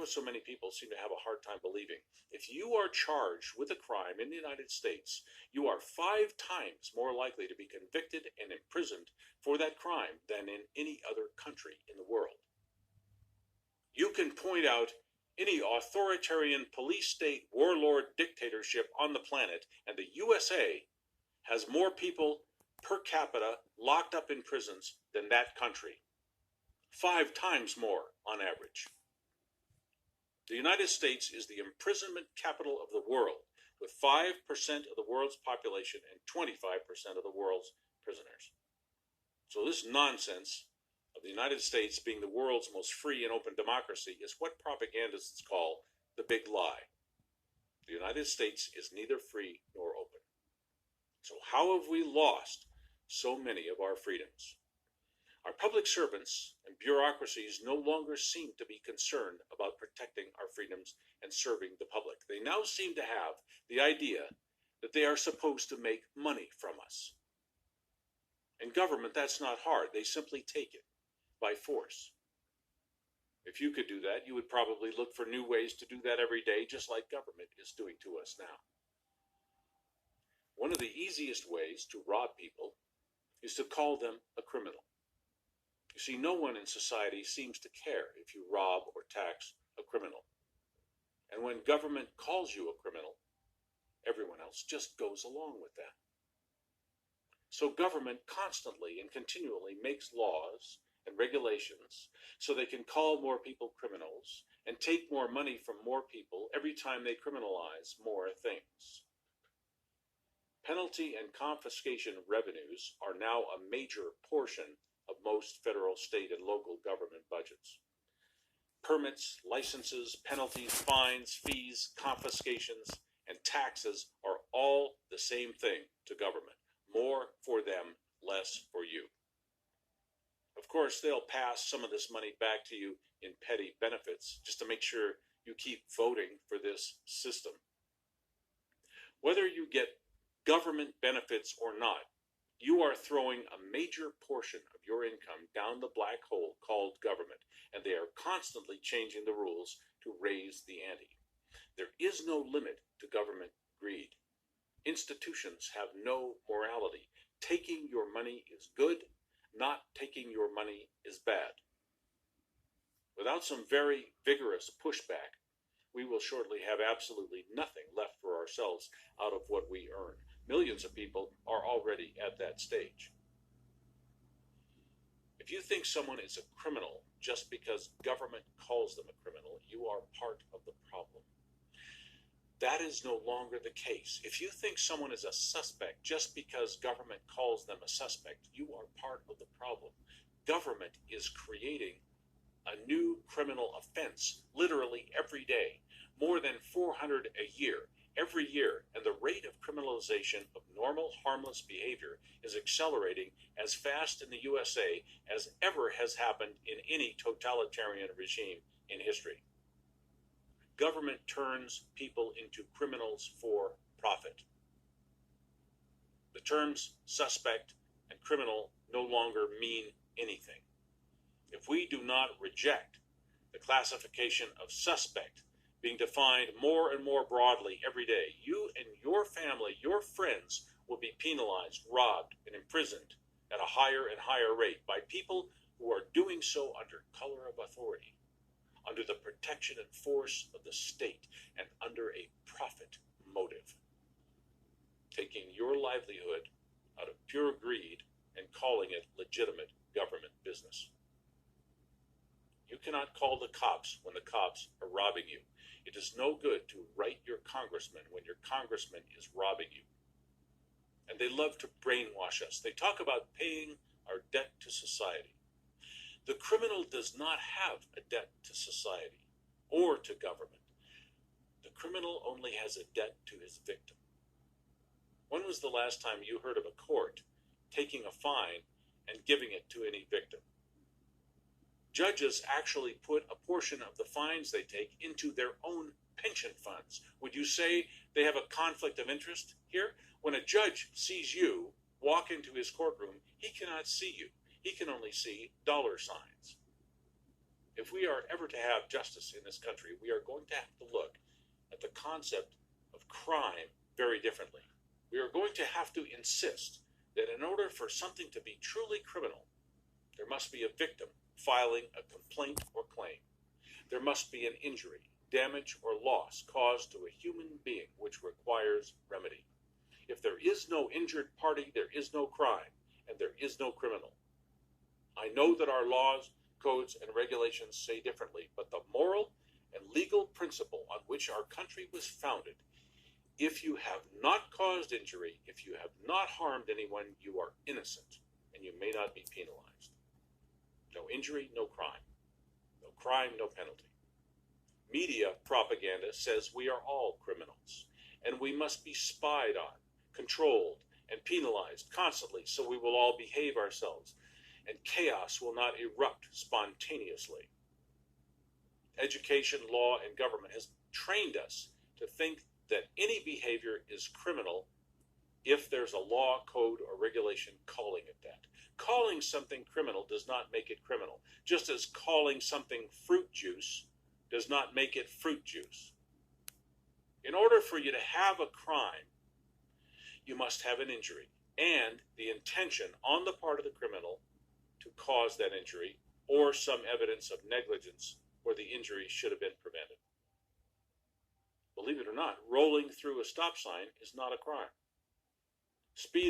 what so many people seem to have a hard time believing. If you are charged with a crime in the United States, you are 5 times more likely to be convicted and imprisoned for that crime than in any other country in the world. You can point out any authoritarian police state warlord dictatorship on the planet, and the USA has more people per capita locked up in prisons than that country. 5 times more on average. The United States is the imprisonment capital of the world, with 5% of the world's population and 25% of the world's prisoners. So this nonsense of the United States being the world's most free and open democracy is what propagandists call the big lie. The United States is neither free nor open. So how have we lost so many of our freedoms? Our public servants and bureaucracies no longer seem to be concerned about protecting our freedoms and serving the public. They now seem to have the idea that they are supposed to make money from us. In government, that's not hard. They simply take it by force. If you could do that, you would probably look for new ways to do that every day, just like government is doing to us now. One of the easiest ways to rob people is to call them a criminal. You see, no one in society seems to care if you rob or tax a criminal. And when government calls you a criminal, everyone else just goes along with that. So government constantly and continually makes laws and regulations so they can call more people criminals and take more money from more people every time they criminalize more things. Penalty and confiscation revenues are now a major portion of most federal, state, and local government budgets. Permits, licenses, penalties, fines, fees, confiscations, and taxes are all the same thing to government. More for them, less for you. Of course, they'll pass some of this money back to you in petty benefits just to make sure you keep voting for this system. Whether you get government benefits or not, you are throwing a major portion of your income down the black hole called government, and they are constantly changing the rules to raise the ante. There is no limit to government greed. Institutions have no morality. Taking your money is good, not taking your money is bad. Without some very vigorous pushback, we will shortly have absolutely nothing left for ourselves out of what we earn. Millions of people are already at that stage. If you think someone is a criminal just because government calls them a criminal, you are part of the problem. That is no longer the case. If you think someone is a suspect just because government calls them a suspect, you are part of the problem. Government is creating a new criminal offense literally every day, more than 400 a year. Every year, and the rate of criminalization of normal, harmless behavior is accelerating as fast in the USA as ever has happened in any totalitarian regime in history. Government turns people into criminals for profit. The terms suspect and criminal no longer mean anything. If we do not reject the classification of suspect being defined more and more broadly every day, you and your family, your friends, will be penalized, robbed, and imprisoned at a higher and higher rate by people who are doing so under color of authority, under the protection and force of the state, and under a profit motive, taking your livelihood out of pure greed and calling it legitimate government business. You cannot call the cops when the cops are robbing you. It is no good to write your congressman when your congressman is robbing you. And they love to brainwash us. They talk about paying our debt to society. The criminal does not have a debt to society or to government. The criminal only has a debt to his victim. When was the last time you heard of a court taking a fine and giving it to any victim? Judges actually put a portion of the fines they take into their own pension funds. Would you say they have a conflict of interest here? When a judge sees you walk into his courtroom, he cannot see you. He can only see dollar signs. If we are ever to have justice in this country, we are going to have to look at the concept of crime very differently. We are going to have to insist that in order for something to be truly criminal, there must be a victim filing a complaint or claim. There must be an injury, damage, or loss caused to a human being which requires remedy. If there is no injured party, there is no crime, and there is no criminal. I know that our laws, codes, and regulations say differently, but the moral and legal principle on which our country was founded, if you have not caused injury, if you have not harmed anyone, you are innocent, and you may not be penalized. No injury, no crime. No crime, no penalty. Media propaganda says we are all criminals, and we must be spied on, controlled, and penalized constantly so we will all behave ourselves, and chaos will not erupt spontaneously. Education, law, and government has trained us to think that any behavior is criminal if there's a law, code, or regulation calling it that. Calling something criminal does not make it criminal, just as calling something fruit juice does not make it fruit juice. In order for you to have a crime, you must have an injury and the intention on the part of the criminal to cause that injury, or some evidence of negligence where the injury should have been prevented. Believe it or not, rolling through a stop sign is not a crime. Speeding